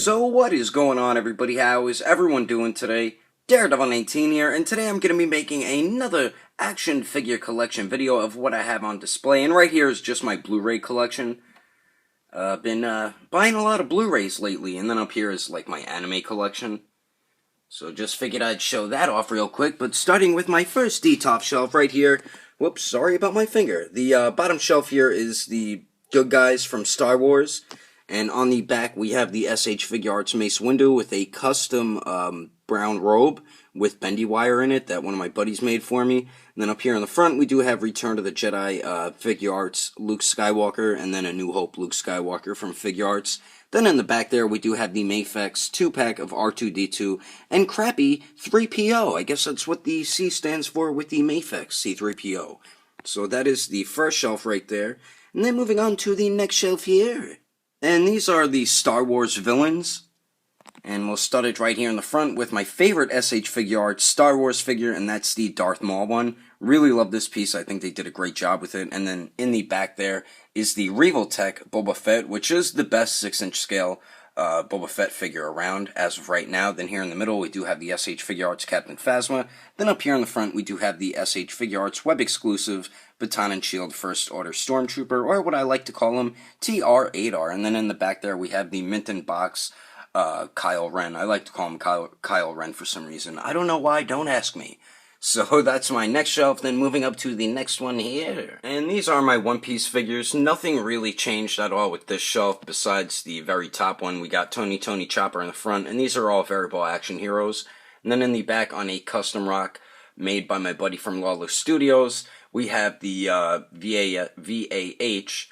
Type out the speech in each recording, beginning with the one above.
So what is going on, everybody? How is everyone doing today? Daredevil19 here, and today I'm going to be making another action figure collection video of what I have on display. And right here is just my Blu-ray collection. Been buying a lot of Blu-rays lately, and then up here is like my anime collection. So just figured I'd show that off real quick, but starting with my first D-top shelf right here. Whoops, sorry about my finger. The bottom shelf here is the good guys from Star Wars. And on the back, we have the SH Figuarts Mace Windu with a custom brown robe with bendy wire in it that one of my buddies made for me. And then up here in the front, we do have Return to the Jedi Figuarts Luke Skywalker, and then A New Hope Luke Skywalker from Figuarts. Then in the back there, we do have the Mafex 2-pack of R2-D2 and crappy 3PO. I guess that's what the C stands for with the Mafex C3PO. So that is the first shelf right there. And then moving on to the next shelf here. And these are the Star Wars villains. And we'll start it right here in the front with my favorite SH Figuarts Star Wars figure, and that's the Darth Maul one. Really love this piece. I think they did a great job with it. And then in the back there is the Regal Tech Boba Fett, which is the best 6-inch scale Boba Fett figure around as of right now. Then here in the middle, we do have the SH Figuarts Captain Phasma. Then up here in the front, we do have the SH Figuarts Web Exclusive Baton and Shield First Order Stormtrooper, or what I like to call him, TR-8R. And then in the back there, we have the Mint in Box Kylo Ren. I like to call him Kyle Ren for some reason. I don't know why, don't ask me. So that's my next shelf, then moving up to the next one here. And these are my One Piece figures. Nothing really changed at all with this shelf besides the very top one. We got Tony Chopper in the front, and these are all variable action heroes. And then in the back on a custom rock made by my buddy from Lawless Studios, we have the VAH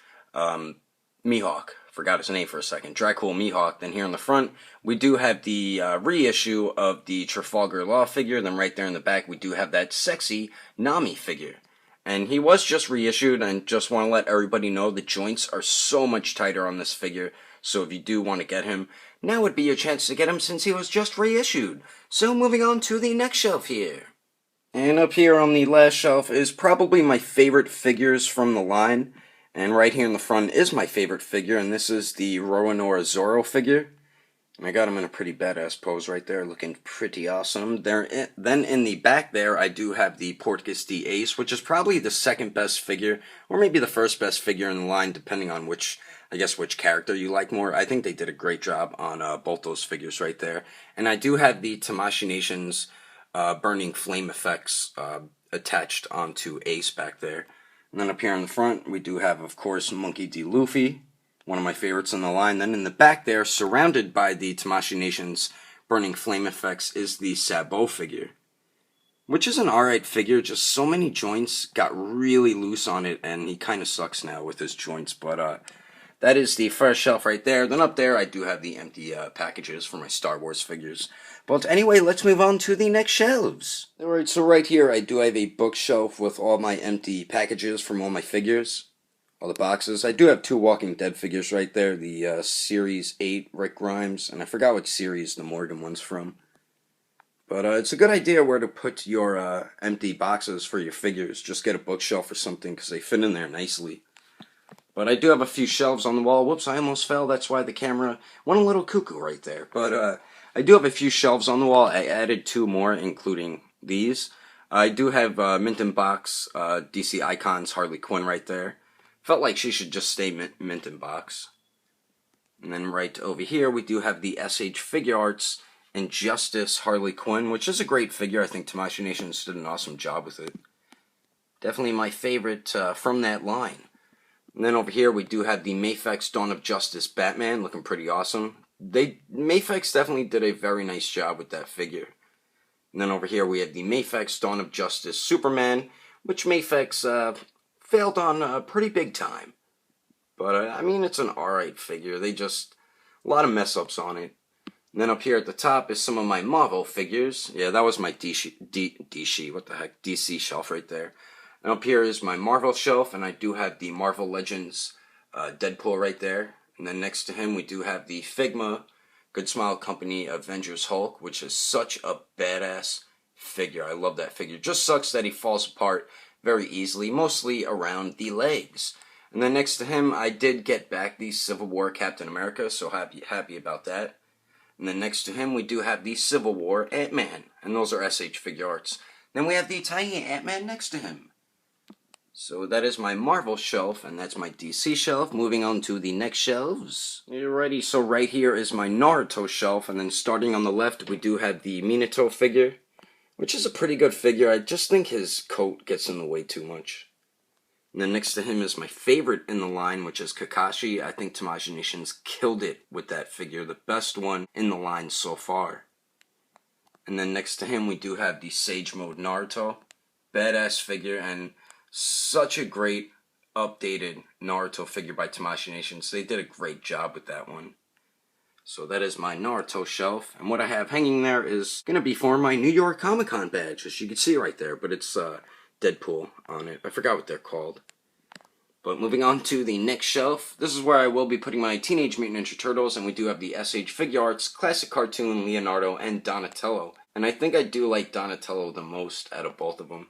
Mihawk. Forgot his name for a second. Dracul Mihawk. Then here in the front, we do have the reissue of the Trafalgar Law figure. Then right there in the back, we do have that sexy Nami figure. And he was just reissued, and just want to let everybody know the joints are so much tighter on this figure. So if you do want to get him, now would be your chance to get him since he was just reissued. So moving on to the next shelf here. And up here on the last shelf is probably my favorite figures from the line. And right here in the front is my favorite figure, and this is the Roanoa Zorro figure. And I got him in a pretty badass pose right there, looking pretty awesome. Then in the back there, I do have the Portgas D Ace, which is probably the second best figure, or maybe the first best figure in the line, depending on which character you like more. I think they did a great job on both those figures right there. And I do have the Tamashii Nations Burning Flame effects attached onto Ace back there. And then up here in the front, we do have, of course, Monkey D. Luffy, one of my favorites in the line. Then in the back there, surrounded by the Tamashii Nations Burning Flame effects, is the Sabo figure, which is an alright figure, just so many joints, got really loose on it, and he kind of sucks now with his joints. But that is the first shelf right there. Then up there, I do have the empty packages for my Star Wars figures. But anyway, let's move on to the next shelves. Alright, so right here, I do have a bookshelf with all my empty packages from all my figures. All the boxes. I do have 2 Walking Dead figures right there. The Series 8 Rick Grimes, and I forgot what series the Morgan one's from. But it's a good idea where to put your empty boxes for your figures. Just get a bookshelf or something, because they fit in there nicely. But I do have a few shelves on the wall. Whoops, I almost fell. That's why the camera went a little cuckoo right there. But I do have a few shelves on the wall. I added 2 more, including these. I do have Mint in Box DC Icons Harley Quinn right there. Felt like she should just stay mint in Box. And then right over here, we do have the SH Figuarts Injustice Harley Quinn, which is a great figure. I think Tamashii Nations did an awesome job with it. Definitely my favorite from that line. And then over here, we do have the Mafex Dawn of Justice Batman, looking pretty awesome. Mafex definitely did a very nice job with that figure. And then over here, we have the Mafex Dawn of Justice Superman, which Mafex failed on pretty big time. But, I mean, it's an alright figure. A lot of mess-ups on it. And then up here at the top is some of my Marvel figures. Yeah, that was my DC shelf right there. And up here is my Marvel shelf, and I do have the Marvel Legends Deadpool right there. And then next to him, we do have the Figma Good Smile Company Avengers Hulk, which is such a badass figure. I love that figure. Just sucks that he falls apart very easily, mostly around the legs. And then next to him, I did get back the Civil War Captain America, so happy about that. And then next to him, we do have the Civil War Ant-Man. And those are SH figure arts. Then we have the tiny Ant-Man next to him. So that is my Marvel shelf, and that's my DC shelf. Moving on to the next shelves. Alrighty, so right here is my Naruto shelf, and then starting on the left, we do have the Minato figure, which is a pretty good figure. I just think his coat gets in the way too much. And then next to him is my favorite in the line, which is Kakashi. I think Tamashinations killed it with that figure, the best one in the line so far. And then next to him, we do have the Sage Mode Naruto. Badass figure, and such a great updated Naruto figure by Tamashinations. They did a great job with that one. So that is my Naruto shelf. And what I have hanging there is going to be for my New York Comic Con badge, as you can see right there. But it's Deadpool on it. I forgot what they're called. But moving on to the next shelf, this is where I will be putting my Teenage Mutant Ninja Turtles, and we do have the SH Figure Arts, Classic Cartoon, Leonardo, and Donatello. And I think I do like Donatello the most out of both of them.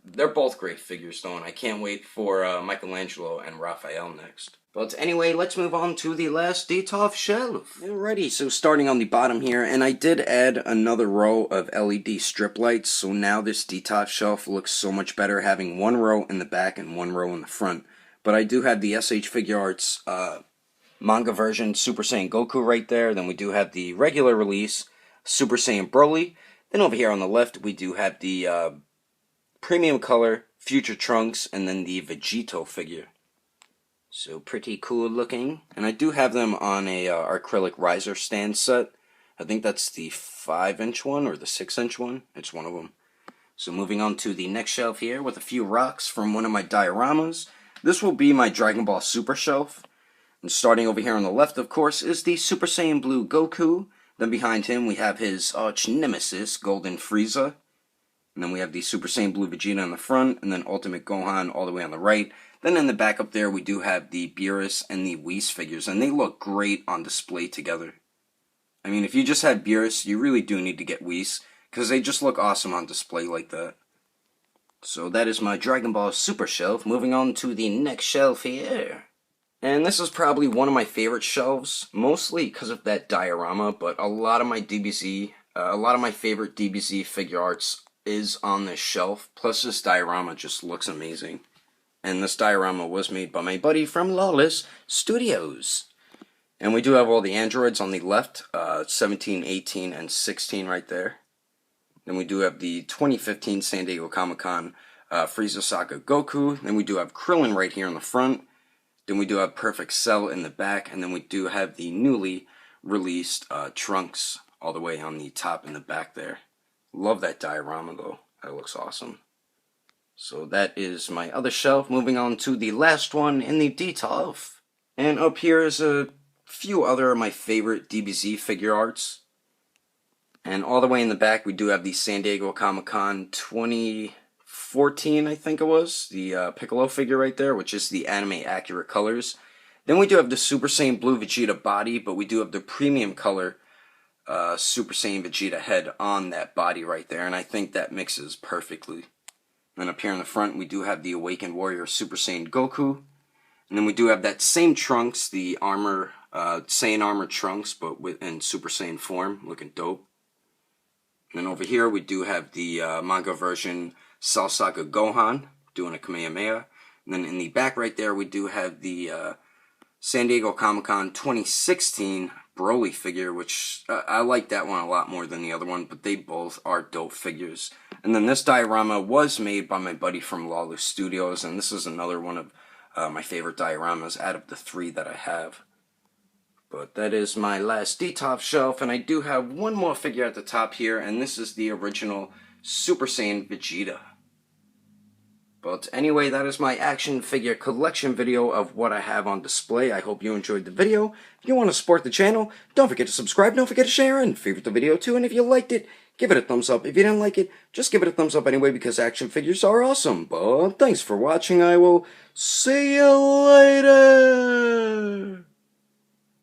They're both great figures, though, and I can't wait for Michelangelo and Raphael next. But anyway, let's move on to the last DTOF shelf. Alrighty, so starting on the bottom here, and I did add another row of LED strip lights, so now this DTOF shelf looks so much better, having one row in the back and one row in the front. But I do have the SH Figure Arts manga version Super Saiyan Goku right there. Then we do have the regular release Super Saiyan Broly. Then over here on the left, we do have the premium color Future Trunks, and then the Vegito figure. So pretty cool looking. And I do have them on a acrylic riser stand set. I think that's the 5-inch one or the 6-inch one. It's one of them. So moving on to the next shelf here with a few rocks from one of my dioramas. This will be my Dragon Ball Super shelf. And starting over here on the left, of course, is the Super Saiyan Blue Goku. Then behind him we have his arch nemesis, Golden Frieza. And then we have the Super Saiyan Blue Vegeta in the front, and then Ultimate Gohan all the way on the right. Then in the back up there, we do have the Beerus and the Whis figures, and they look great on display together. I mean, if you just had Beerus, you really do need to get Whis, because they just look awesome on display like that. So that is my Dragon Ball Super shelf. Moving on to the next shelf here. And this is probably one of my favorite shelves, mostly because of that diorama, but a lot of my favorite DBZ figure arts is on this shelf, plus this diorama just looks amazing. And this diorama was made by my buddy from Lawless Studios. And we do have all the androids on the left, 17, 18, and 16 right there. Then we do have the 2015 San Diego Comic-Con Frieza Saga Goku. Then we do have Krillin right here in the front. Then we do have Perfect Cell in the back. And then we do have the newly released Trunks all the way on the top and the back there. Love that diorama though. That looks awesome. So that is my other shelf. Moving on to the last one in the DTOF. And up here is a few other of my favorite DBZ figure arts. And all the way in the back we do have the San Diego Comic-Con 2014, I think it was. The Piccolo figure right there, which is the anime accurate colors. Then we do have the Super Saiyan Blue Vegeta body, but we do have the premium color Super Saiyan Vegeta head on that body right there, and I think that mixes perfectly. Then up here in the front, we do have the Awakened Warrior Super Saiyan Goku, and then we do have that same Trunks, the armor, Saiyan armor Trunks, but in Super Saiyan form, looking dope. And then over here, we do have the manga version Cell Saga Gohan, doing a Kamehameha. And then in the back right there, we do have the San Diego Comic-Con 2016 Broly figure, which I like that one a lot more than the other one, but they both are dope figures. And then this diorama was made by my buddy from Lawless Studios, and this is another one of my favorite dioramas out of the 3 that I have. But that is my last DTOF shelf, and I do have one more figure at the top here, and this is the original Super Saiyan Vegeta. But anyway, that is my action figure collection video of what I have on display. I hope you enjoyed the video. If you want to support the channel, don't forget to subscribe, don't forget to share, and favorite the video too. And if you liked it, give it a thumbs up. If you didn't like it, just give it a thumbs up anyway, because action figures are awesome. But thanks for watching. I will see you later.